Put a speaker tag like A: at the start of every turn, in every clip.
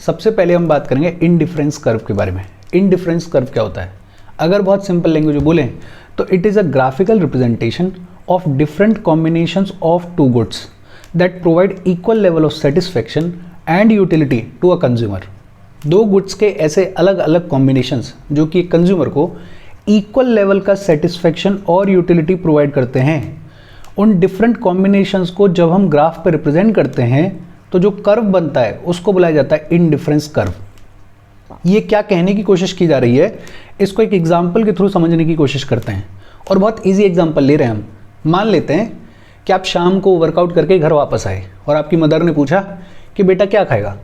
A: सबसे पहले हम बात करेंगे इनडिफरेंस कर्व के बारे में। इनडिफरेंस कर्व क्या होता है? अगर बहुत सिंपल लैंग्वेज में बोलें तो it is a graphical representation of different combinations of two goods that provide equal level of satisfaction and utility to a consumer. दो गुड्स के ऐसे अलग अलग कॉम्बिनेशंस जो कि कंज्यूमर को इक्वल लेवल का सेटिस्फैक्शन और यूटिलिटी प्रोवाइड करते हैं। उन डिफरेंट कॉम्बिनेशंस को जब हम ग्राफ पर रिप्रेजेंट करते हैं तो जो कर्व बनता है उसको बुलाया जाता है इनडिफरेंस कर्व। ये क्या कहने की कोशिश की जा रही है, इसको एक एग्जाम्पल के थ्रू समझने की कोशिश करते हैं। और बहुत इजी एग्जाम्पल ले रहे हैं हम। मान लेते हैं कि आप शाम को वर्कआउट करके घर वापस आए और आपकी मदर ने पूछा कि बेटा क्या खाएगा,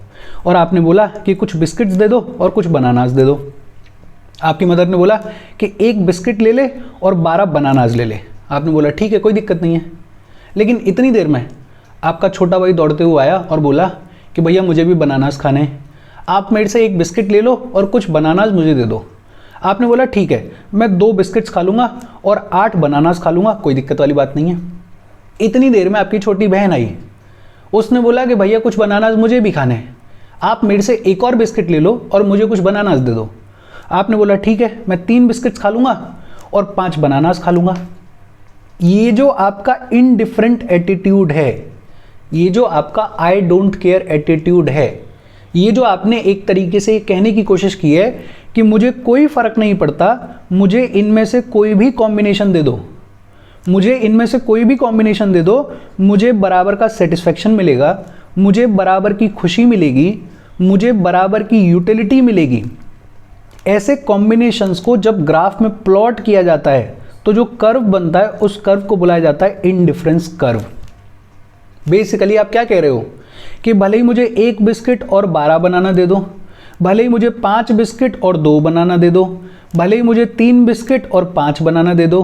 A: और आपने बोला कि कुछ बिस्किट्स दे दो और कुछ बनानास दे दो। आपकी मदर ने बोला कि एक बिस्किट ले ले और 12 बनानास ले ले। आपने बोला ठीक है, कोई दिक्कत नहीं है। लेकिन इतनी देर में आपका छोटा भाई दौड़ते हुए आया और बोला कि भैया मुझे भी बनानास खाने हैं, आप मेरे से एक बिस्किट ले लो और कुछ बनानास मुझे दे दो। आपने बोला ठीक है, मैं 2 बिस्किट्स खा लूँगा और 8 बनानास खा लूँगा, कोई दिक्कत वाली बात नहीं है। इतनी देर में आपकी छोटी बहन आई, उसने बोला कि भैया कुछ बनानास मुझे भी खाने हैं, आप मेरे से एक और बिस्किट ले लो और मुझे कुछ बनानास दे दो। आपने बोला ठीक है, मैं 3 बिस्किट्स खा लूँगा और 5 बनानास खा लूँगा। ये जो आपका इनडिफरेंट एटीट्यूड है, ये जो आपका आई डोंट केयर एटीट्यूड है, ये जो आपने एक तरीके से कहने की कोशिश की है कि मुझे कोई फ़र्क नहीं पड़ता, मुझे इनमें से कोई भी कॉम्बिनेशन दे दो, मुझे इनमें से कोई भी कॉम्बिनेशन दे दो, मुझे बराबर का सेटिस्फैक्शन मिलेगा, मुझे बराबर की खुशी मिलेगी, मुझे बराबर की यूटिलिटी मिलेगी। ऐसे कॉम्बिनेशंस को जब ग्राफ में प्लॉट किया जाता है तो जो कर्व बनता है उस कर्व को बुलाया जाता है इनडिफरेंस कर्व। बेसिकली आप क्या कह रहे हो कि भले ही मुझे 1 बिस्किट और 12 बनाना दे दो, भले ही मुझे 5 बिस्किट और 2 बनाना दे दो, भले ही मुझे 3 बिस्किट और 5 बनाना दे दो,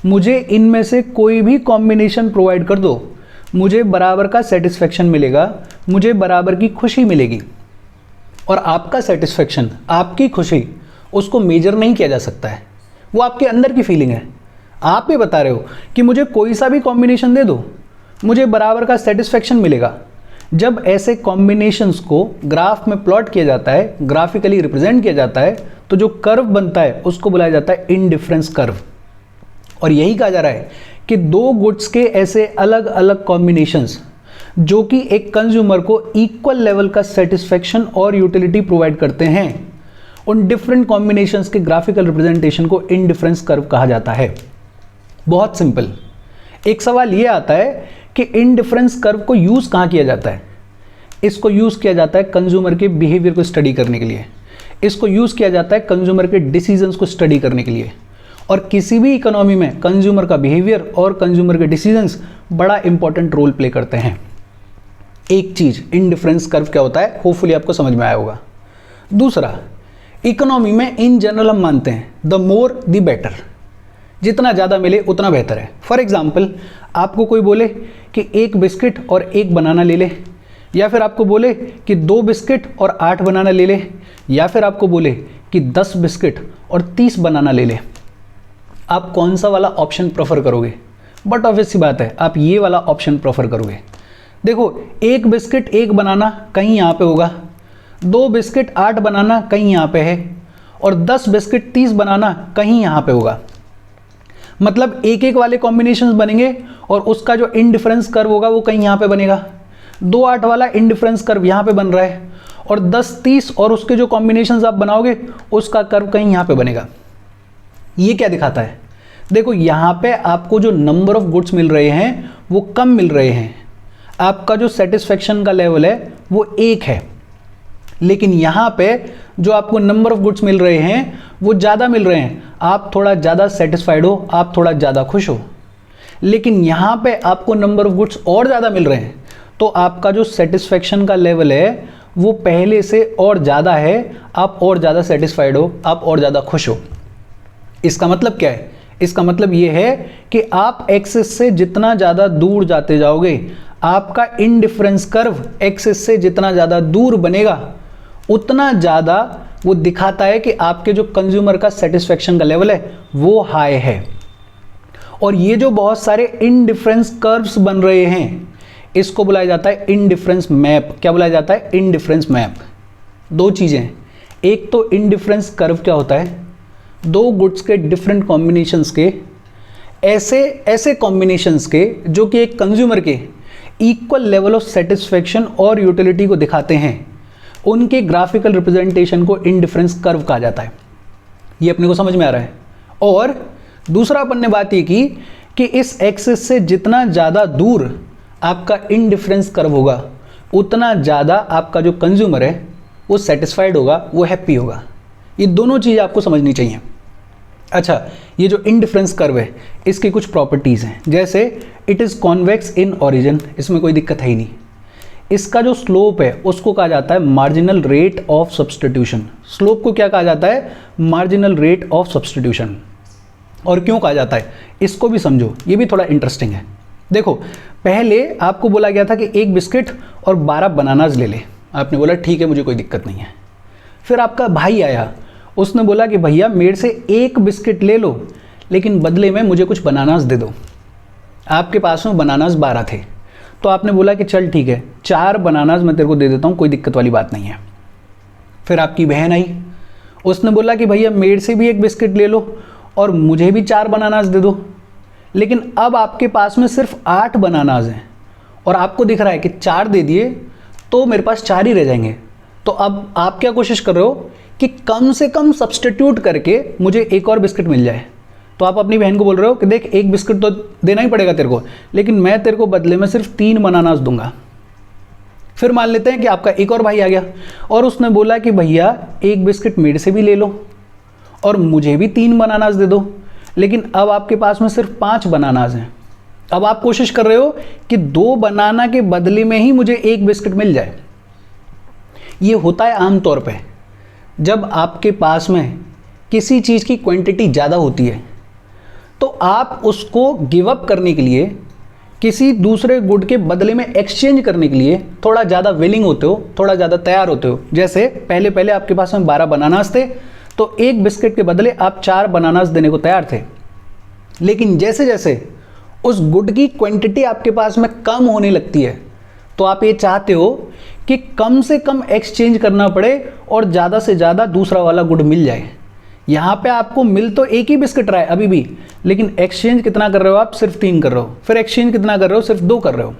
A: मुझे इनमें से कोई भी कॉम्बिनेशन प्रोवाइड कर दो, मुझे बराबर का सेटिस्फैक्शन मिलेगा, मुझे बराबर की खुशी मिलेगी। और आपका सेटिस्फैक्शन, आपकी खुशी, उसको मेजर नहीं किया जा सकता है, वो आपके अंदर की फीलिंग है। आप ये बता रहे हो कि मुझे कोई सा भी कॉम्बिनेशन दे दो, मुझे बराबर का सेटिस्फैक्शन मिलेगा। जब ऐसे कॉम्बिनेशंस को ग्राफ में प्लॉट किया जाता है, ग्राफिकली रिप्रेजेंट किया जाता है, तो जो कर्व बनता है उसको बुलाया जाता है इनडिफरेंस कर्व। और यही कहा जा रहा है कि दो गुड्स के ऐसे अलग अलग कॉम्बिनेशंस जो कि एक कंज्यूमर को इक्वल लेवल का सेटिस्फैक्शन और यूटिलिटी प्रोवाइड करते हैं, उन डिफरेंट कॉम्बिनेशंस के ग्राफिकल रिप्रेजेंटेशन को इनडिफरेंस कर्व कहा जाता है। बहुत सिंपल। एक सवाल ये आता है कि इनडिफरेंस कर्व को यूज़ कहाँ किया जाता है? इसको यूज़ किया जाता है कंज्यूमर के बिहेवियर को स्टडी करने के लिए, इसको यूज़ किया जाता है कंज्यूमर के डिसीजंस को स्टडी करने के लिए। और किसी भी इकोनॉमी में कंज्यूमर का बिहेवियर और कंज्यूमर के डिसीजंस बड़ा इंपॉर्टेंट रोल प्ले करते हैं। एक चीज़ इनडिफरेंस कर्व क्या होता है, होपफुली आपको समझ में आया होगा। दूसरा, इकोनॉमी में इन जनरल हम मानते हैं द मोर द बेटर, जितना ज़्यादा मिले उतना बेहतर है। फॉर एग्जाम्पल, आपको कोई बोले कि 1 बिस्किट और 1 बनाना ले ले, या फिर आपको बोले कि 2 बिस्किट और 8 बनाना ले ले, या फिर आपको बोले कि 10 बिस्किट और 30 बनाना ले ले। आप कौन सा वाला ऑप्शन प्रेफर करोगे? बट ऑब्वियस सी बात है, आप ये वाला ऑप्शन प्रेफर करोगे। देखो, 1 बिस्किट 1 बनाना कहीं यहाँ पे होगा, 2 बिस्किट 8 बनाना कहीं यहाँ पे है, और 10 बिस्किट 30 बनाना कहीं यहाँ पे होगा। मतलब एक एक वाले कॉम्बिनेशंस बनेंगे और उसका जो इनडिफरेंस कर्व होगा वो कहीं यहाँ पे बनेगा। 2-8 वाला इनडिफरेंस कर्व यहाँ पे बन रहा है, और 10-30 और उसके जो कॉम्बिनेशंस आप बनाओगे उसका कर्व कहीं यहाँ पे बनेगा। ये क्या दिखाता है? देखो, यहाँ पे आपको जो नंबर ऑफ गुड्स मिल रहे हैं वो कम मिल रहे हैं, आपका जो सेटिस्फैक्शन का लेवल है वो 1 है। लेकिन यहाँ पे जो आपको नंबर ऑफ गुड्स मिल रहे हैं वो ज़्यादा मिल रहे हैं, आप थोड़ा ज़्यादा सेटिस्फाइड हो, आप थोड़ा ज़्यादा खुश हो। लेकिन यहाँ पे आपको नंबर ऑफ गुड्स और ज़्यादा मिल रहे हैं, तो आपका जो सेटिस्फैक्शन का लेवल है वो पहले से और ज़्यादा है, आप और ज़्यादा सेटिस्फाइड हो, आप और ज़्यादा खुश हो। इसका मतलब क्या है? इसका मतलब ये है कि आप एक्सिस से जितना ज़्यादा दूर जाते जाओगे, आपका इनडिफरेंस कर्व एक्सिस से जितना ज़्यादा दूर बनेगा, उतना ज़्यादा वो दिखाता है कि आपके जो कंज्यूमर का सेटिस्फैक्शन का लेवल है वो हाई है। और ये जो बहुत सारे इनडिफरेंस कर्व्स बन रहे हैं, इसको बुलाया जाता है इनडिफरेंस मैप। क्या बुलाया जाता है? Indifference map. दो चीज़ें हैं, एक तो इंडिफरेंस कर्व क्या होता है, दो गुड्स के डिफरेंट कॉम्बिनेशंस के, ऐसे कॉम्बिनेशंस के जो कि एक कंज्यूमर के इक्वल लेवल ऑफ सेटिस्फेक्शन और यूटिलिटी को दिखाते हैं, उनके ग्राफिकल रिप्रेजेंटेशन को इंडिफरेंस कर्व कहा जाता है। ये अपने को समझ में आ रहा है। और दूसरा अपन ने बात ये की कि इस एक्सिस से जितना ज़्यादा दूर आपका इंडिफरेंस कर्व होगा, उतना ज़्यादा आपका जो कंज्यूमर है वो सेटिस्फाइड होगा, वो हैप्पी होगा। ये दोनों चीज़ आपको समझनी चाहिए। अच्छा, ये जो इंडिफरेंस कर्व है इसकी कुछ प्रॉपर्टीज़ हैं, जैसे it is convex in origin, इसमें कोई दिक्कत है ही नहीं। इसका जो स्लोप है उसको कहा जाता है marginal rate of substitution. Slope को क्या कहा जाता है, मार्जिनल रेट ऑफ सब्सटीट्यूशन। और क्यों कहा जाता है इसको भी समझो, ये भी थोड़ा इंटरेस्टिंग है। देखो, पहले आपको बोला गया था कि एक बिस्किट और 12 बनानाज ले ले, आपने बोला ठीक है मुझे कोई दिक्कत नहीं है। फिर आपका भाई आया, उसने बोला कि भैया मेरे से एक बिस्किट ले लो लेकिन बदले में मुझे कुछ बनानास दे दो। आपके पास में बनानास 12 थे, तो आपने बोला कि चल ठीक है 4 बनानास मैं तेरे को दे देता हूँ, कोई दिक्कत वाली बात नहीं है। फिर आपकी बहन आई, उसने बोला कि भैया मेरे से भी एक बिस्किट ले लो और मुझे भी 4 बनानास दे दो। लेकिन अब आपके पास में सिर्फ 8 बनानास हैं और आपको दिख रहा है कि 4 दे दिए तो मेरे पास 4 ही रह जाएंगे। तो अब आप क्या कोशिश कर रहे हो कि कम से कम सब्स्टिट्यूट करके मुझे एक और बिस्किट मिल जाए। तो आप अपनी बहन को बोल रहे हो कि देख एक बिस्किट तो देना ही पड़ेगा तेरे को, लेकिन मैं तेरे को बदले में सिर्फ 3 बनानास दूंगा। फिर मान लेते हैं कि आपका एक और भाई आ गया और उसने बोला कि भैया एक बिस्किट मेरे से भी ले लो और मुझे भी 3 बनानास दे दो, लेकिन अब आपके पास में सिर्फ 5 बनानास हैं। अब आप कोशिश कर रहे हो कि 2 बनाना के बदले में ही मुझे एक बिस्किट मिल जाए। ये होता है आमतौर पे जब आपके पास में किसी चीज़ की क्वांटिटी ज़्यादा होती है, तो आप उसको गिव अप करने के लिए, किसी दूसरे गुड के बदले में एक्सचेंज करने के लिए थोड़ा ज़्यादा विलिंग होते हो, थोड़ा ज़्यादा तैयार होते हो। जैसे पहले आपके पास में 12 बनानास थे, तो एक बिस्किट के बदले आप 4 बनानास देने को तैयार थे। लेकिन जैसे जैसे उस गुड की क्वांटिटी आपके पास में कम होने लगती है, तो आप ये चाहते हो कि कम से कम एक्सचेंज करना पड़े और ज़्यादा से ज़्यादा दूसरा वाला गुड मिल जाए। यहाँ पे आपको मिल तो एक ही बिस्किट रहा है अभी भी, लेकिन एक्सचेंज कितना कर रहे हो आप, सिर्फ 3 कर रहे हो। फिर एक्सचेंज कितना कर रहे हो, सिर्फ 2 कर रहे हो।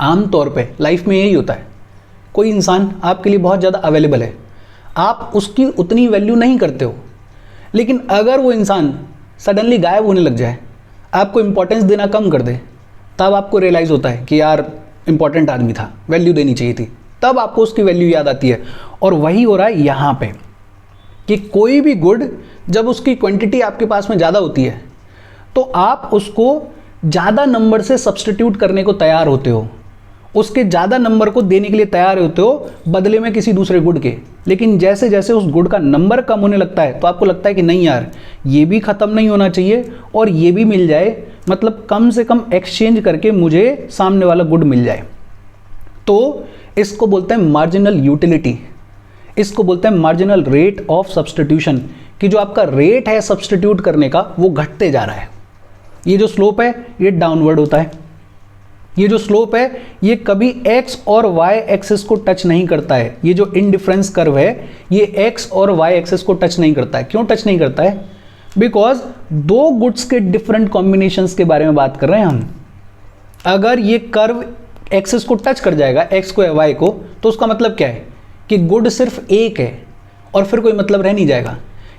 A: आमतौर पे लाइफ में यही होता है। कोई इंसान आपके लिए बहुत ज़्यादा अवेलेबल है, आप उसकी उतनी वैल्यू नहीं करते हो, लेकिन अगर वो इंसान सडनली गायब होने लग जाए, आपको इंपॉर्टेंस देना कम कर दे, तब आपको रियलाइज़ होता है कि यार इंपॉर्टेंट आदमी था, वैल्यू देनी चाहिए थी। तब आपको उसकी वैल्यू याद आती है। और वही हो रहा है यहाँ पे कि कोई भी गुड जब उसकी क्वांटिटी आपके पास में ज़्यादा होती है, तो आप उसको ज़्यादा नंबर से सब्स्टिट्यूट करने को तैयार होते हो, उसके ज़्यादा नंबर को देने के लिए तैयार होते हो बदले में किसी दूसरे गुड के। लेकिन जैसे जैसे उस गुड का नंबर कम होने लगता है, तो आपको लगता है कि नहीं यार, ये भी ख़त्म नहीं होना चाहिए और ये भी मिल जाए, मतलब कम से कम एक्सचेंज करके मुझे सामने वाला गुड मिल जाए। तो इसको बोलते हैं मार्जिनल यूटिलिटी, इसको बोलते हैं मार्जिनल रेट ऑफ सब्स्टिट्यूशन, कि जो आपका रेट है सब्स्टिट्यूट करने का वो घटते जा रहा है। ये जो स्लोप है ये डाउनवर्ड होता है। ये जो स्लोप है ये कभी x और y एक्सिस को टच नहीं करता है। ये जो इंडिफरेंस कर्व है ये x और y एक्सिस को टच नहीं करता है। क्यों टच नहीं करता है? बिकॉज 2 गुड्स के डिफरेंट कॉम्बिनेशंस के बारे में बात कर रहे हैं हम। अगर ये कर्व एक्सिस को टच कर जाएगा, x को या y को, तो उसका मतलब क्या है कि गुड सिर्फ एक है और फिर कोई मतलब रह नहीं जाएगा।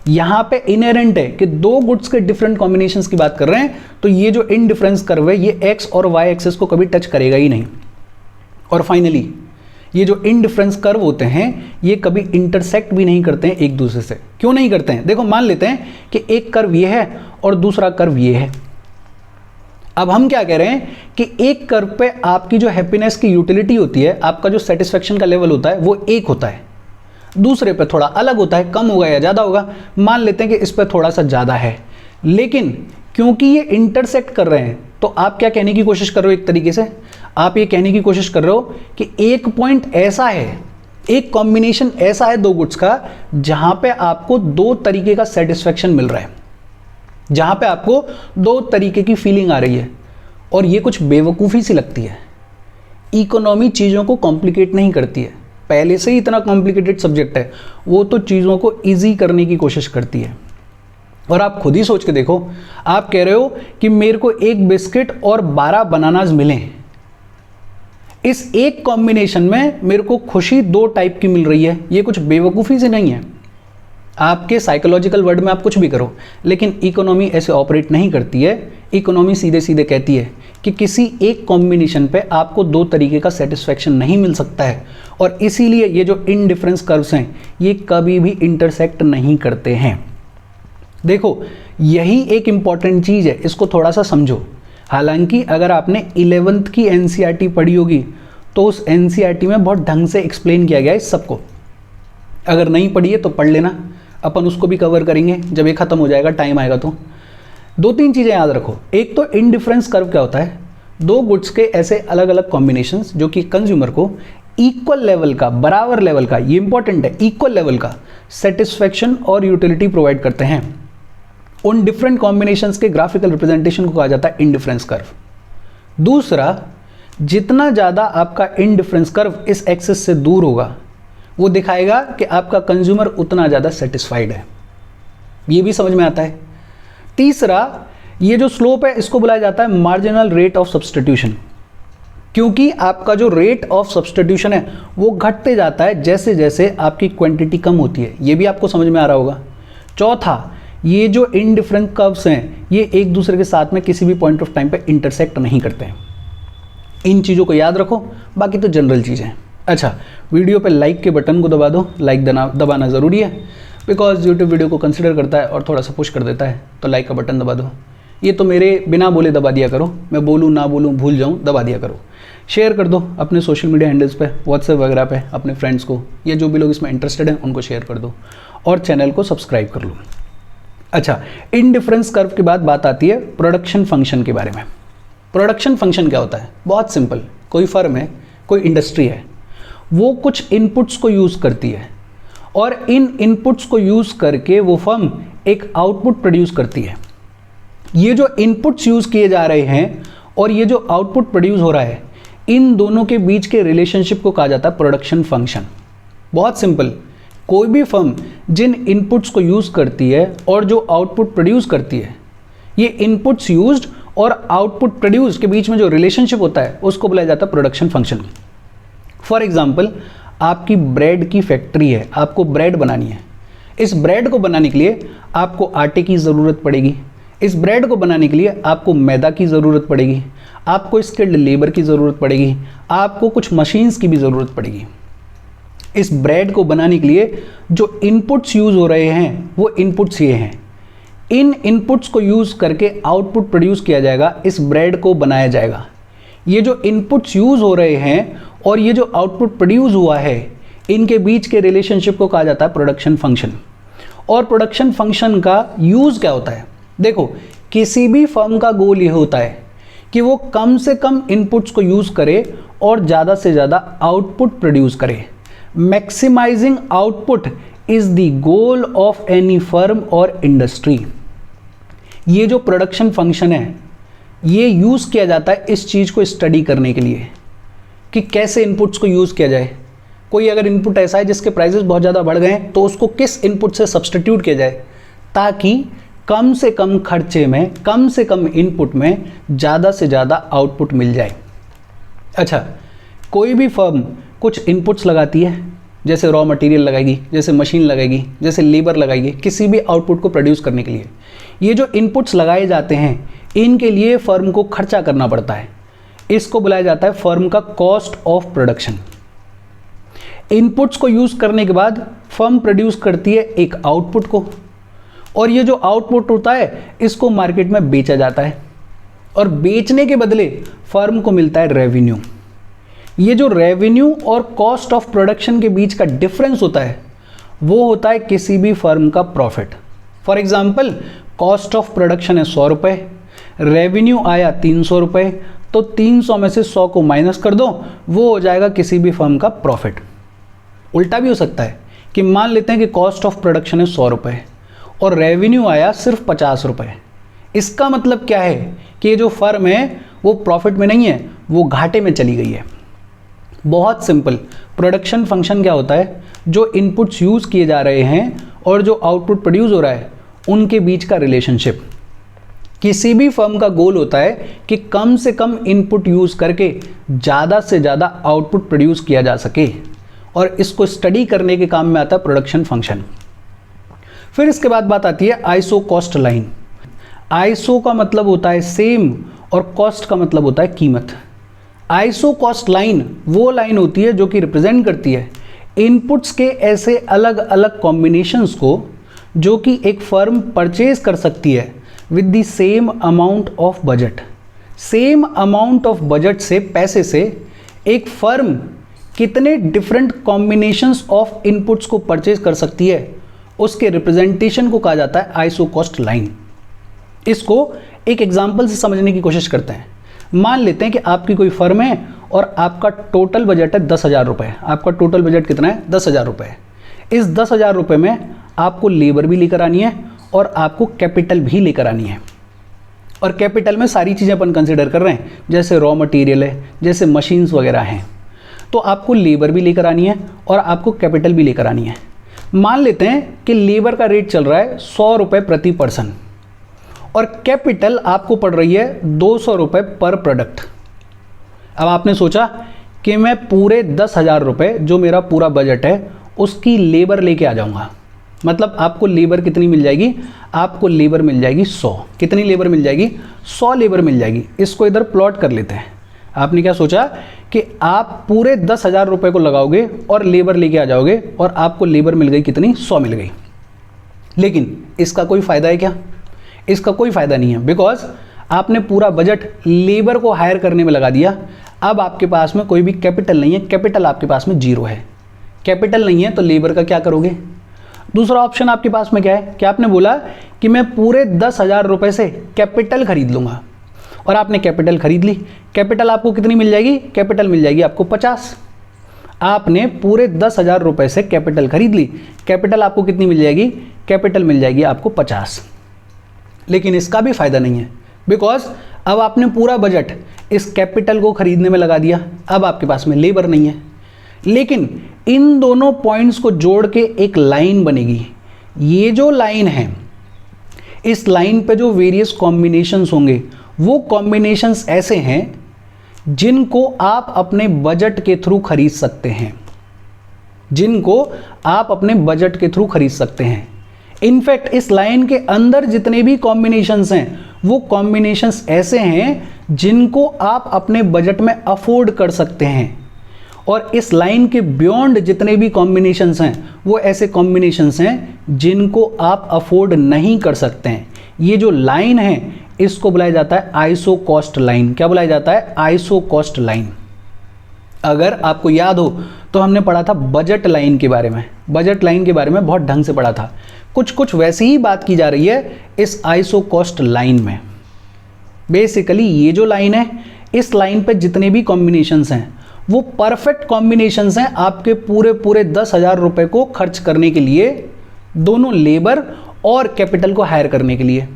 A: यहाँ पे इनहेरेंट है कि 2 गुड्स के डिफरेंट कॉम्बिनेशंस की बात कर रहे हैं, तो ये जो इनडिफरेंस कर्व है ये x और y एक्सिस को कभी टच करेगा ही नहीं। और फाइनली ये जो इनडिफरेंस कर्व होते हैं ये कभी इंटरसेक्ट भी नहीं करते हैं एक दूसरे से। क्यों नहीं करते हैं? देखो, मान लेते हैं कि एक कर्व ये है और दूसरा कर्व ये है। अब हम क्या कह रहे हैं कि एक कर्व पे आपकी जो हैप्पीनेस की यूटिलिटी होती है, आपका जो सेटिस्फेक्शन का लेवल होता है वो एक होता है, दूसरे पे थोड़ा अलग होता है, कम होगा या ज़्यादा होगा। मान लेते हैं कि इस पे थोड़ा सा ज़्यादा है, लेकिन क्योंकि ये इंटरसेक्ट कर रहे हैं, तो आप क्या कहने की कोशिश कर रहे हो? एक तरीके से आप ये कहने की कोशिश कर रहे हो कि एक पॉइंट ऐसा है, एक कॉम्बिनेशन ऐसा है 2 गुड्स का, जहां पे आपको 2 तरीके का सेटिस्फेक्शन मिल रहा है, जहां पे आपको 2 तरीके की फीलिंग आ रही है। और ये कुछ बेवकूफ़ी सी लगती है। इकोनॉमी चीज़ों को कॉम्प्लिकेट नहीं करती है, पहले से ही इतना कॉम्प्लिकेटेड सब्जेक्ट है, वो तो चीज़ों को ईजी करने की कोशिश करती है। और आप खुद ही सोच के देखो, आप कह रहे हो कि मेरे को एक बिस्किट और 12 बनानाज मिलें, इस एक कॉम्बिनेशन में मेरे को खुशी 2 टाइप की मिल रही है, ये कुछ बेवकूफ़ी से नहीं है। आपके साइकोलॉजिकल वर्ड में आप कुछ भी करो, लेकिन इकोनॉमी ऐसे ऑपरेट नहीं करती है। इकोनॉमी सीधे सीधे कहती है कि किसी एक कॉम्बिनेशन पे आपको 2 तरीके का सेटिस्फैक्शन नहीं मिल सकता है, और इसीलिए ये जो इनडिफरेंस कर्व्स हैं ये कभी भी इंटरसेक्ट नहीं करते हैं। देखो, यही एक इम्पॉर्टेंट चीज़ है, इसको थोड़ा सा समझो। हालांकि अगर आपने 11th की NCERT पढ़ी होगी तो उस NCERT में बहुत ढंग से एक्सप्लेन किया गया है इस सबको। अगर नहीं पढ़ी है तो पढ़ लेना, अपन उसको भी कवर करेंगे जब ये खत्म हो जाएगा, टाइम आएगा तो। 2-3 चीज़ें याद रखो। एक तो इनडिफरेंस कर्व क्या होता है, 2 गुड्स के ऐसे अलग अलग कॉम्बिनेशंस जो कि कंज्यूमर को इक्वल लेवल का, बराबर लेवल का, ये इंपॉर्टेंट है, इक्वल लेवल का सेटिस्फैक्शन और यूटिलिटी प्रोवाइड करते हैं। उन डिफरेंट कॉम्बिनेशंस के ग्राफिकल रिप्रेजेंटेशन को कहा जाता है इनडिफरेंस कर्व। दूसरा, जितना ज़्यादा आपका इनडिफरेंस कर्व इस एक्सिस से दूर होगा वो दिखाएगा कि आपका कंज्यूमर उतना ज़्यादा सेटिस्फाइड है, ये भी समझ में आता है। तीसरा, ये जो स्लोप है इसको बुलाया जाता है मार्जिनल रेट ऑफ सब्स्टिट्यूशन, क्योंकि आपका जो रेट ऑफ सब्स्टिट्यूशन है वो घटते जाता है जैसे जैसे आपकी क्वांटिटी कम होती है, ये भी आपको समझ में आ रहा होगा। चौथा, ये जो इनडिफरेंट कर्व्स हैं ये एक दूसरे के साथ में किसी भी पॉइंट ऑफ टाइम पे इंटरसेक्ट नहीं करते हैं। इन चीज़ों को याद रखो, बाकी तो जनरल चीज़ें हैं। अच्छा, वीडियो पे लाइक के बटन को दबा दो, लाइक दबाना ज़रूरी है, बिकॉज यूट्यूब वीडियो को कंसिडर करता है और थोड़ा सा पुश कर देता है, तो लाइक का बटन दबा दो। ये तो मेरे बिना बोले दबा दिया करो, मैं बोलूँ ना बोलूँ भूल जाऊँ, दबा दिया करो। शेयर कर दो अपने सोशल मीडिया हैंडल्स पे, व्हाट्सएप वगैरह पे अपने फ्रेंड्स को, या जो भी लोग इसमें इंटरेस्टेड हैं उनको शेयर कर दो, और चैनल को सब्सक्राइब कर लो। अच्छा, इनडिफरेंस कर्व के बाद बात आती है प्रोडक्शन फंक्शन के बारे में। प्रोडक्शन फंक्शन क्या होता है? बहुत सिंपल। कोई फर्म है, कोई इंडस्ट्री है, वो कुछ इनपुट्स को यूज़ करती है, और इन इनपुट्स को यूज़ करके वो फर्म एक आउटपुट प्रोड्यूस करती है। ये जो इनपुट्स यूज़ किए जा रहे हैं और ये जो आउटपुट प्रोड्यूस हो रहा है, इन दोनों के बीच के रिलेशनशिप को कहा जाता है प्रोडक्शन फंक्शन। बहुत सिंपल। कोई भी फर्म जिन इनपुट्स को यूज़ करती है और जो आउटपुट प्रोड्यूस करती है, ये इनपुट्स यूज्ड और आउटपुट प्रोड्यूस के बीच में जो रिलेशनशिप होता है उसको बुलाया जाता है प्रोडक्शन फंक्शन। फॉर एग्जाम्पल, आपकी ब्रेड की फैक्ट्री है, आपको ब्रेड बनानी है। इस ब्रेड को बनाने के लिए आपको आटे की ज़रूरत पड़ेगी, इस ब्रेड को बनाने के लिए आपको मैदा की ज़रूरत पड़ेगी, आपको स्किल्ड लेबर की ज़रूरत पड़ेगी, आपको कुछ मशीन्स की भी ज़रूरत पड़ेगी। इस ब्रेड को बनाने के लिए जो इनपुट्स यूज़ हो रहे हैं वो इनपुट्स ये हैं। इन इनपुट्स को यूज़ करके आउटपुट प्रोड्यूस किया जाएगा, इस ब्रेड को बनाया जाएगा। ये जो इनपुट्स यूज़ हो रहे हैं और ये जो आउटपुट प्रोड्यूस हुआ है, इनके बीच के रिलेशनशिप को कहा जाता है प्रोडक्शन फंक्शन। और प्रोडक्शन फंक्शन का यूज़ क्या होता है? देखो, किसी भी फर्म का गोल ये होता है कि वो कम से कम इनपुट्स को यूज़ करे और ज़्यादा से ज़्यादा आउटपुट प्रोड्यूस करे। Maximising output is the goal of any firm और इंडस्ट्री। ये जो प्रोडक्शन फंक्शन है ये यूज़ किया जाता है इस चीज़ को स्टडी करने के लिए कि कैसे इनपुट्स को यूज़ किया जाए। कोई अगर इनपुट ऐसा है जिसके प्राइसेस बहुत ज़्यादा बढ़ गए हैं तो उसको किस इनपुट से सब्स्टिट्यूट किया जाए ताकि कम से कम खर्चे में, कम से कम इनपुट में ज़्यादा से ज़्यादा आउटपुट मिल जाए। अच्छा, कोई भी फर्म कुछ इनपुट्स लगाती है, जैसे रॉ मटेरियल लगाएगी, जैसे मशीन लगाएगी, जैसे लेबर लगाएगी, किसी भी आउटपुट को प्रोड्यूस करने के लिए। ये जो इनपुट्स लगाए जाते हैं इनके लिए फर्म को खर्चा करना पड़ता है, इसको बुलाया जाता है फर्म का कॉस्ट ऑफ प्रोडक्शन। इनपुट्स को यूज़ करने के बाद फर्म प्रोड्यूस करती है एक आउटपुट को, और ये जो आउटपुट होता है इसको मार्केट में बेचा जाता है, और बेचने के बदले फर्म को मिलता है रेवेन्यू। ये जो रेवेन्यू और कॉस्ट ऑफ प्रोडक्शन के बीच का डिफरेंस होता है वो होता है किसी भी फर्म का profit. For example, cost of production है 100 रुपये, रेवेन्यू आया 300 रुपये, तो 300 में से 100 को माइनस कर दो, वो हो जाएगा किसी भी फर्म का प्रॉफिट। उल्टा भी हो सकता है कि मान लेते हैं कि कॉस्ट ऑफ प्रोडक्शन है 100 रुपये और रेवेन्यू आया सिर्फ 50 रुपये। इसका मतलब क्या है कि ये जो फर्म है वो प्रॉफिट में नहीं है, वो घाटे में चली गई है। बहुत सिंपल, प्रोडक्शन फंक्शन क्या होता है, जो इनपुट्स यूज़ किए जा रहे हैं और जो आउटपुट प्रोड्यूस हो रहा है उनके बीच का रिलेशनशिप। किसी भी फर्म का गोल होता है कि कम से कम इनपुट यूज़ करके ज़्यादा से ज़्यादा आउटपुट प्रोड्यूस किया जा सके, और इसको स्टडी करने के काम में आता है प्रोडक्शन फंक्शन। फिर इसके बाद बात आती है आइसो कॉस्ट लाइन। आइसो का मतलब होता है सेम और कॉस्ट का मतलब होता है कीमत। आइसो कॉस्ट लाइन वो लाइन होती है जो कि रिप्रेजेंट करती है इनपुट्स के ऐसे अलग अलग कॉम्बिनेशंस को जो कि एक फर्म परचेज कर सकती है with the same amount of budget. Same amount of budget से, पैसे से एक फर्म कितने डिफरेंट कॉम्बिनेशंस ऑफ इनपुट्स को परचेज कर सकती है, उसके रिप्रेजेंटेशन को कहा जाता है आइसो कॉस्ट लाइन। इसको एक एग्जांपल से समझने की कोशिश करते हैं। मान लेते हैं कि आपकी कोई फर्म है और आपका टोटल बजट है 10,000 रुपये। आपका टोटल बजट कितना है? 10,000 रुपये। इस 10,000 रुपये में आपको लेबर भी लेकर आनी है और आपको कैपिटल भी लेकर आनी है। और कैपिटल में सारी चीज़ें अपन कंसिडर कर रहे हैं, जैसे रॉ मटेरियल है, जैसे मशीन्स वगैरह हैं। तो आपको लेबर भी लेकर आनी है और आपको कैपिटल भी लेकर आनी है। मान लेते हैं कि लेबर का रेट चल रहा है 100 रुपये प्रति पर्सन और कैपिटल आपको पड़ रही है 200 रुपये पर प्रोडक्ट। अब आपने सोचा कि मैं पूरे 10,000 रुपये जो मेरा पूरा बजट है उसकी लेबर लेके आ जाऊंगा। मतलब आपको लेबर कितनी मिल जाएगी? आपको लेबर मिल जाएगी 100। कितनी लेबर मिल जाएगी? 100 लेबर मिल जाएगी। इसको इधर प्लॉट कर लेते हैं। आपने क्या सोचा कि आप पूरे 10,000 रुपये को लगाओगे और लेबर लेके आ जाओगे और आपको लेबर मिल गई कितनी? 100 मिल गई। लेकिन इसका कोई फ़ायदा है क्या? इसका कोई फ़ायदा नहीं है, बिकॉज आपने पूरा बजट लेबर को हायर करने में लगा दिया। अब आपके पास में कोई भी कैपिटल नहीं है, कैपिटल आपके पास में 0 है। कैपिटल नहीं है तो लेबर का क्या करोगे? दूसरा ऑप्शन आपके पास में क्या है कि आपने बोला कि मैं पूरे 10,000 रुपये से कैपिटल खरीद लूँगा और आपने कैपिटल खरीद ली। कैपिटल आपको कितनी मिल जाएगी? कैपिटल मिल जाएगी आपको 50। आपने पूरे 10,000 रुपये से कैपिटल खरीद ली, कैपिटल आपको कितनी मिल जाएगी? कैपिटल मिल जाएगी आपको 50। लेकिन इसका भी फ़ायदा नहीं है, बिकॉज अब आपने पूरा बजट इस कैपिटल को खरीदने में लगा दिया। अब आपके पास में लेबर नहीं है। लेकिन इन दोनों पॉइंट्स को जोड़ के एक लाइन बनेगी। ये जो लाइन है, इस लाइन पे जो वेरियस कॉम्बिनेशंस होंगे वो कॉम्बिनेशंस ऐसे हैं जिनको आप अपने बजट के थ्रू खरीद सकते हैं, जिनको आप अपने बजट के थ्रू खरीद सकते हैं। इनफैक्ट इस लाइन के अंदर जितने भी कॉम्बिनेशंस हैं वो कॉम्बिनेशंस ऐसे हैं जिनको आप अपने बजट में अफोर्ड कर सकते हैं, और इस लाइन के बियॉन्ड जितने भी कॉम्बिनेशंस हैं वो ऐसे कॉम्बिनेशंस हैं जिनको आप अफोर्ड नहीं कर सकते हैं। ये जो लाइन है इसको बुलाया जाता है आइसो कॉस्ट लाइन। क्या बुलाया जाता है? Iso cost line. अगर आपको याद हो तो हमने पढ़ा था बजट लाइन के बारे में। बजट लाइन के बारे में बहुत ढंग से पढ़ा था। कुछ वैसी ही बात की जा रही है इस आइसो कॉस्ट लाइन में। बेसिकली ये जो लाइन है, इस लाइन पे जितने भी कॉम्बिनेशंस हैं वो परफेक्ट कॉम्बिनेशंस हैं आपके पूरे 10,000 रुपये को खर्च करने के लिए, दोनों लेबर और कैपिटल को हायर करने के लिए।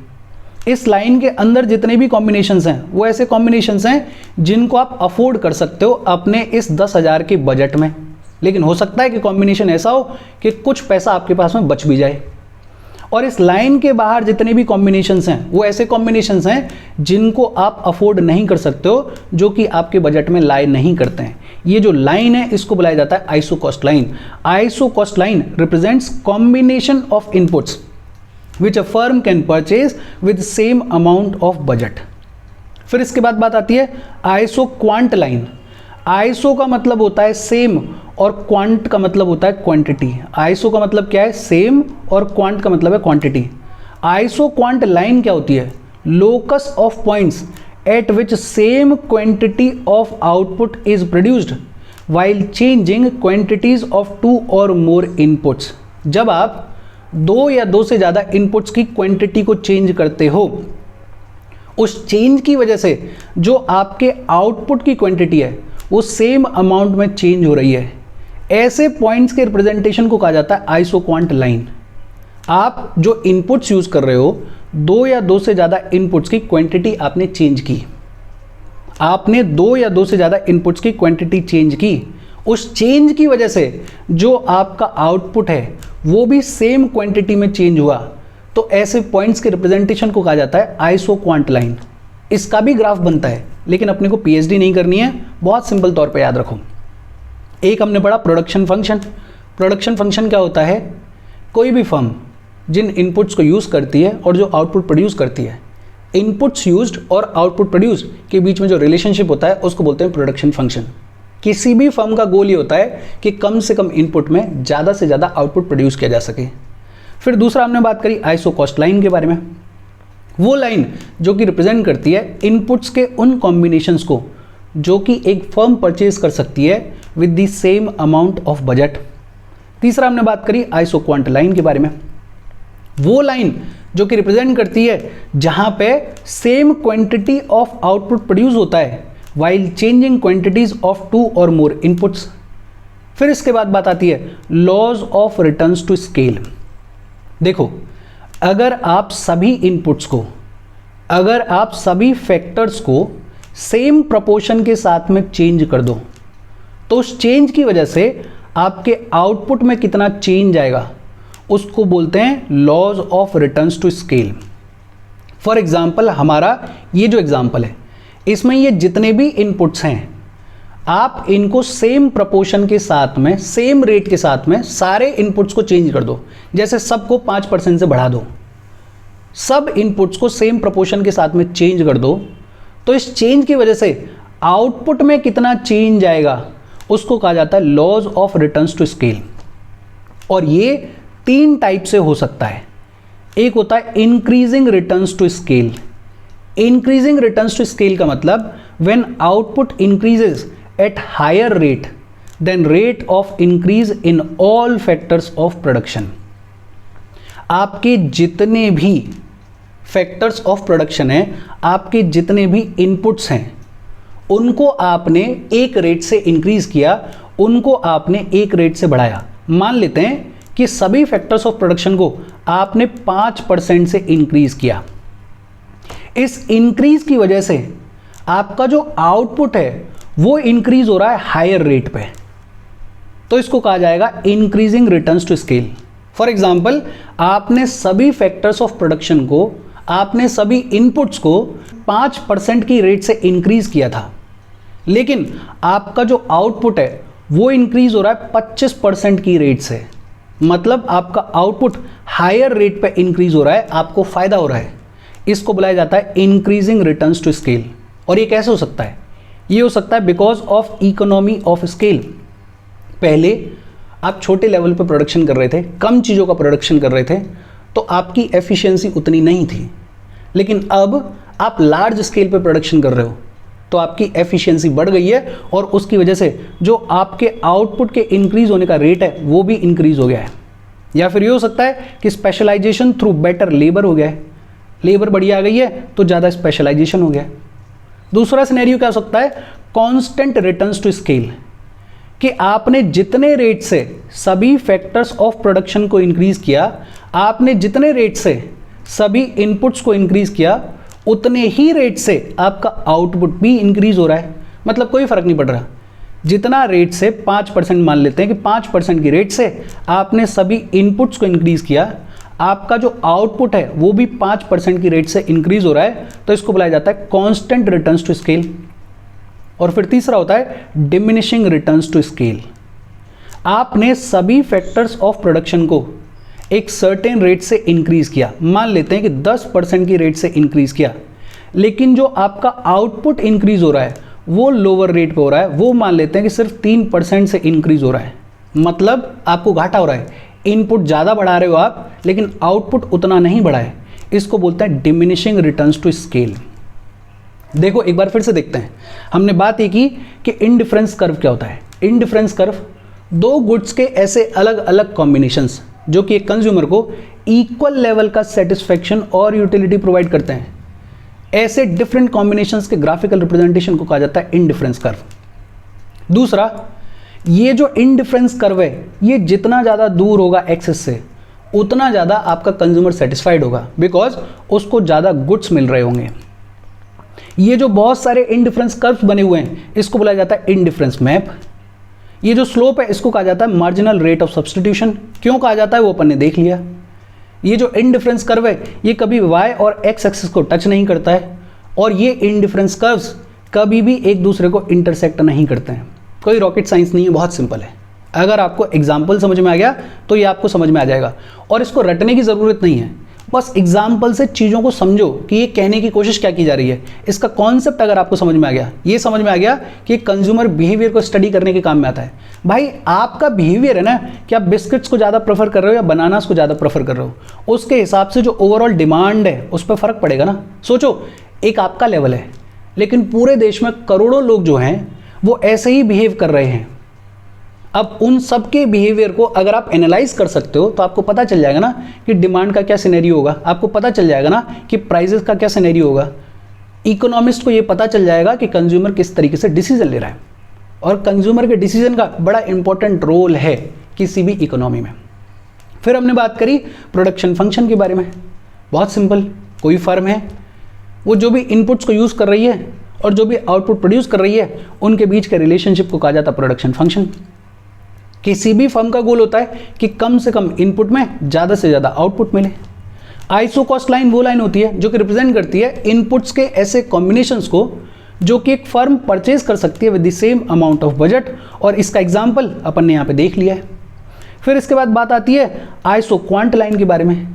A: इस लाइन के अंदर जितने भी कॉम्बिनेशंस हैं वो ऐसे कॉम्बिनेशंस हैं जिनको आप अफोर्ड कर सकते हो अपने इस 10,000 के बजट में। लेकिन हो सकता है कि कॉम्बिनेशन ऐसा हो कि कुछ पैसा आपके पास में बच भी जाए। और इस लाइन के बाहर जितने भी कॉम्बिनेशंस हैं वो ऐसे कॉम्बिनेशंस हैं जिनको आप अफोर्ड नहीं कर सकते हो, जो कि आपके बजट में लाई नहीं करते हैं। ये जो लाइन है इसको बुलाया जाता है iso cost line. Iso cost line represents combination of inputs which a firm can purchase with same amount of budget। फिर इसके बाद बात आती है आइसो क्वांट लाइन। आइसो का मतलब होता है सेम और क्वांट का मतलब होता है क्वांटिटी। आइसो का मतलब क्या है? सेम, और क्वांट का मतलब है क्वांटिटी। आइसो क्वांट लाइन क्या होती है? Locus of points at which same quantity of output is produced while changing quantities of 2 or more inputs। जब आप 2 या 2 से ज़्यादा इनपुट्स की क्वांटिटी को चेंज करते हो, उस चेंज की वजह से जो आपके आउटपुट की क्वांटिटी है वो सेम अमाउंट में चेंज हो रही है। ऐसे पॉइंट्स के रिप्रेजेंटेशन को कहा जाता है आइसो क्वांट लाइन। आप जो इनपुट्स यूज़ कर रहे हो, 2 या 2 से ज़्यादा इनपुट्स की क्वांटिटी आपने चेंज की, आपने 2 या 2 से ज़्यादा इनपुट्स की क्वांटिटी चेंज की, उस चेंज की वजह से जो आपका आउटपुट है वो भी सेम क्वांटिटी में चेंज हुआ, तो ऐसे पॉइंट्स के रिप्रेजेंटेशन को कहा जाता है आइसो क्वांट लाइन। इसका भी ग्राफ बनता है, लेकिन अपने को पीएचडी नहीं करनी है, बहुत सिंपल तौर पे याद रखो। एक हमने पढ़ा प्रोडक्शन फंक्शन। प्रोडक्शन फंक्शन क्या होता है? कोई भी फर्म जिन इनपुट्स को यूज़ करती है और जो आउटपुट प्रोड्यूस करती है, इनपुट्स यूज्ड और आउटपुट प्रोड्यूस के बीच में जो रिलेशनशिप होता है उसको बोलते हैं प्रोडक्शन फंक्शन। किसी भी फर्म का गोल ये होता है कि कम से कम इनपुट में ज़्यादा से ज़्यादा आउटपुट प्रोड्यूस किया जा सके। फिर दूसरा हमने बात करी आइसो कॉस्ट लाइन के बारे में। वो लाइन जो कि रिप्रेजेंट करती है इनपुट्स के उन कॉम्बिनेशंस को जो कि एक फर्म परचेज कर सकती है with the same amount of budget. तीसरा हमने बात करी आइसो क्वांट लाइन के बारे में। वो लाइन जो कि रिप्रेजेंट करती है जहां पे same quantity of output produce होता है वाइल चेंजिंग क्वांटिटीज ऑफ 2 और मोर इनपुट्स। फिर इसके बाद बात आती है laws of returns to scale. देखो, अगर आप सभी इनपुट्स को, अगर आप सभी फैक्टर्स को सेम प्रोपोर्शन के साथ में चेंज कर दो, तो उस चेंज की वजह से आपके आउटपुट में कितना चेंज आएगा उसको बोलते हैं laws of returns to scale. For example, हमारा ये जो एग्जाम्पल है इसमें ये जितने भी इनपुट्स हैं आप इनको सेम प्रोपोर्शन के साथ में, सेम रेट के साथ में सारे इनपुट्स को चेंज कर दो। जैसे सबको 5% से बढ़ा दो, सब इनपुट्स को सेम प्रोपोर्शन के साथ में चेंज कर दो, तो इस चेंज की वजह से आउटपुट में कितना चेंज आएगा उसको कहा जाता है laws of returns to scale. और ये 3 टाइप से हो सकता है। एक होता है increasing returns to scale. Increasing returns to scale का मतलब when output increases at higher rate than rate of increase in all factors of production. आपके जितने भी फैक्टर्स ऑफ प्रोडक्शन है, आपके जितने भी इनपुट्स हैं, उनको आपने एक रेट से इंक्रीज किया, उनको आपने एक रेट से बढ़ाया। मान लेते हैं कि सभी फैक्टर्स ऑफ प्रोडक्शन को आपने 5% से इंक्रीज किया। इस इंक्रीज की वजह से आपका जो आउटपुट है वो इंक्रीज हो रहा है हायर रेट पे, तो इसको कहा जाएगा increasing returns to scale. For example, आपने सभी फैक्टर्स ऑफ प्रोडक्शन को, आपने सभी इनपुट्स को 5% की रेट से इंक्रीज किया था, लेकिन आपका जो आउटपुट है वो इंक्रीज हो रहा है 25% की रेट से। मतलब आपका आउटपुट हायर रेट पे इंक्रीज हो रहा है, आपको फायदा हो रहा है। इसको बुलाया जाता है इंक्रीजिंग रिटर्न्स टू स्केल। और ये कैसे हो सकता है? ये हो सकता है because of economy of scale. पहले आप छोटे लेवल पे प्रोडक्शन कर रहे थे, कम चीज़ों का प्रोडक्शन कर रहे थे, तो आपकी एफिशिएंसी उतनी नहीं थी। लेकिन अब आप लार्ज स्केल पे प्रोडक्शन कर रहे हो तो आपकी एफिशिएंसी बढ़ गई है, और उसकी वजह से जो आपके आउटपुट के इंक्रीज होने का रेट है वो भी इंक्रीज हो गया है। या फिर ये हो सकता है कि स्पेशलाइजेशन थ्रू बेटर लेबर हो गया है, लेबर बढ़िया आ गई है तो ज़्यादा स्पेशलाइजेशन हो गया। दूसरा सिनेरियो क्या हो सकता है? कांस्टेंट रिटर्न्स टू स्केल, कि आपने जितने रेट से सभी फैक्टर्स ऑफ प्रोडक्शन को इंक्रीज किया, आपने जितने रेट से सभी इनपुट्स को इंक्रीज किया, उतने ही रेट से आपका आउटपुट भी इंक्रीज हो रहा है। मतलब कोई फर्क नहीं पड़ रहा। जितना रेट से 5% मान लेते हैं कि 5% की रेट से आपने सभी इनपुट्स को इंक्रीज किया, आपका जो आउटपुट है वो भी 5% की रेट से इंक्रीज हो रहा है, तो इसको बुलाया जाता है कांस्टेंट रिटर्न्स टू स्केल। और फिर तीसरा होता है डिमिनिशिंग रिटर्न्स टू स्केल। आपने सभी फैक्टर्स ऑफ प्रोडक्शन को एक सर्टेन रेट से इंक्रीज किया, मान लेते हैं कि 10% की रेट से इंक्रीज किया, लेकिन जो आपका आउटपुट इंक्रीज हो रहा है वो लोअर रेट पे हो रहा है, वो मान लेते हैं कि सिर्फ 3% से इंक्रीज हो रहा है। मतलब आपको घाटा हो रहा है। इनपुट ज़्यादा बढ़ा रहे हो आप, लेकिन आउटपुट उतना नहीं बढ़ा है। इसको बोलते हैं डिमिनिशिंग रिटर्न्स टू स्केल। देखो, एक बार फिर से देखते हैं। हमने बात ये की कि इनडिफरेंस कर्व क्या होता है। इनडिफरेंस कर्व दो गुड्स के ऐसे अलग अलग कॉम्बिनेशंस जो कि एक कंज्यूमर को इक्वल लेवल का सेटिस्फेक्शन और यूटिलिटी प्रोवाइड करते हैं, ऐसे डिफरेंट कॉम्बिनेशंस के ग्राफिकल रिप्रेजेंटेशन को कहा जाता है इनडिफरेंस कर्व। दूसरा, ये जो इनडिफरेंस कर्व है, ये जितना ज़्यादा दूर होगा एक्सेस से, उतना ज़्यादा आपका कंज्यूमर सेटिस्फाइड होगा, बिकॉज उसको ज़्यादा गुड्स मिल रहे होंगे। ये जो बहुत सारे इनडिफरेंस कर्व्स बने हुए हैं, इसको बोला जाता है इनडिफरेंस मैप। ये जो स्लोप है इसको कहा जाता है मार्जिनल रेट ऑफ सब्स्टिट्यूशन। क्यों कहा जाता है वो अपन ने देख लिया। ये जो इनडिफरेंस कर्व है ये कभी y और x एक्सिस को टच नहीं करता है, और ये इनडिफरेंस कर्व्स कभी भी एक दूसरे को इंटरसेक्ट नहीं करते हैं। कोई रॉकेट साइंस नहीं है, बहुत सिंपल है। अगर आपको एग्जाम्पल समझ में आ गया तो ये आपको समझ में आ जाएगा, और इसको रटने की ज़रूरत नहीं है। बस एग्जाम्पल से चीज़ों को समझो कि ये कहने की कोशिश क्या की जा रही है। इसका कॉन्सेप्ट अगर आपको समझ में आ गया, ये समझ में आ गया कि कंज्यूमर बिहेवियर को स्टडी करने के काम में आता है। भाई आपका बिहेवियर है ना कि आप बिस्किट्स को ज़्यादा प्रेफर कर रहे हो या बनानास को ज़्यादा प्रेफर कर रहे हो, उसके हिसाब से जो ओवरऑल डिमांड है उस पर फ़र्क पड़ेगा ना। सोचो, एक आपका लेवल है लेकिन पूरे देश में करोड़ों लोग जो हैं वो ऐसे ही बिहेव कर रहे हैं। अब उन सब के बिहेवियर को अगर आप एनालाइज कर सकते हो तो आपको पता चल जाएगा ना कि डिमांड का क्या सिनेरियो होगा, आपको पता चल जाएगा ना कि प्राइसेस का क्या सिनेरियो होगा। इकोनॉमिस्ट को ये पता चल जाएगा कि कंज्यूमर किस तरीके से डिसीजन ले रहा है, और कंज्यूमर के डिसीजन का बड़ा इंपॉर्टेंट रोल है किसी भी इकोनॉमी में। फिर हमने बात करी प्रोडक्शन फंक्शन के बारे में। बहुत सिंपल, कोई फर्म है वो जो भी इनपुट्स को यूज़ कर रही है और जो भी आउटपुट प्रोड्यूस कर रही है उनके बीच के रिलेशनशिप को कहा जाता है प्रोडक्शन फंक्शन। किसी भी फर्म का गोल होता है कि कम से कम इनपुट में ज़्यादा से ज़्यादा आउटपुट मिले। आइसो कॉस्ट लाइन वो लाइन होती है जो कि रिप्रेजेंट करती है इनपुट्स के ऐसे कॉम्बिनेशंस को जो कि एक फर्म परचेज कर सकती है with the same amount of budget, और इसका एग्जाम्पल अपन ने यहाँ पे देख लिया है। फिर इसके बाद बात आती है आइसो क्वांट लाइन के बारे में।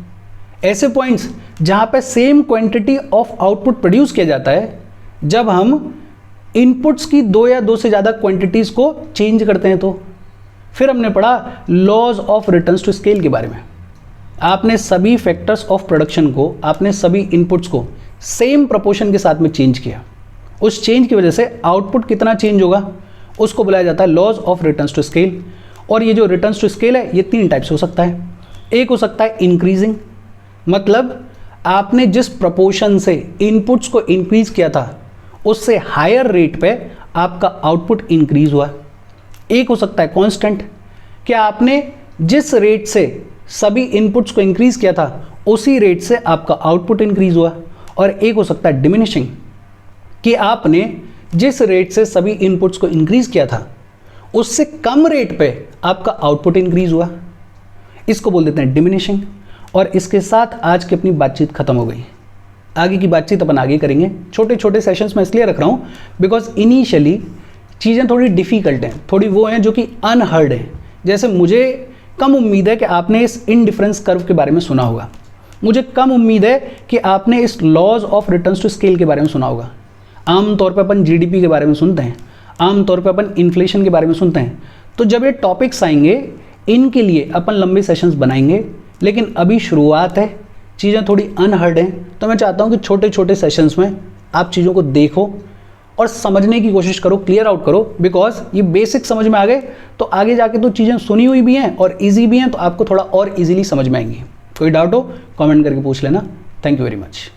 A: ऐसे पॉइंट्स जहाँ पे same quantity of output produce किया जाता है जब हम इनपुट्स की दो या दो से ज़्यादा क्वांटिटीज़ को चेंज करते हैं तो। फिर हमने पढ़ा laws of returns to scale के बारे में। आपने सभी फैक्टर्स ऑफ प्रोडक्शन को, आपने सभी इनपुट्स को सेम प्रोपोर्शन के साथ में चेंज किया। उस चेंज की वजह से आउटपुट कितना चेंज होगा उसको बुलाया जाता है laws of returns to scale. और ये जो रिटर्न्स टू स्केल है ये 3 टाइप से हो सकता है। एक हो सकता है इंक्रीजिंग, मतलब आपने जिस प्रोपोर्शन से इनपुट्स को इंक्रीज किया था उससे हायर रेट पे आपका आउटपुट इंक्रीज हुआ। एक हो सकता है कांस्टेंट, कि आपने जिस रेट से सभी इनपुट्स को इंक्रीज किया था उसी रेट से आपका आउटपुट इंक्रीज हुआ। और एक हो सकता है डिमिनिशिंग, कि आपने जिस रेट से सभी इनपुट्स को इंक्रीज किया था उससे कम रेट पे आपका आउटपुट इंक्रीज हुआ। इसको बोल देते हैं डिमिनिशिंग। और इसके साथ आज की अपनी बातचीत खत्म हो गई। आगे की बातचीत अपन आगे करेंगे। छोटे छोटे सेशंस में इसलिए रख रहा हूँ बिकॉज इनिशियली चीज़ें थोड़ी डिफ़िकल्ट हैं, थोड़ी वो हैं जो कि अनहर्ड हैं। जैसे मुझे कम उम्मीद है कि आपने इस इनडिफरेंस कर्व के बारे में सुना होगा, मुझे कम उम्मीद है कि आपने इस laws of returns to scale के बारे में सुना होगा। आमतौर पर अपन जीडीपी के बारे में सुनते हैं, आमतौर पर अपन इन्फ्लेशन के बारे में सुनते हैं। तो जब ये टॉपिक्स आएंगे इनके लिए अपन लंबे सेशंस बनाएंगे, लेकिन अभी शुरुआत है, चीज़ें थोड़ी अनहर्ड हैं। तो मैं चाहता हूँ कि छोटे छोटे सेशंस में आप चीज़ों को देखो और समझने की कोशिश करो, क्लियर आउट करो। बिकॉज ये बेसिक समझ में आ गए तो आगे जाके तो चीज़ें सुनी हुई भी हैं और इजी भी हैं, तो आपको थोड़ा और इजीली समझ में आएंगी। कोई डाउट हो कमेंट करके पूछ लेना। Thank you very much.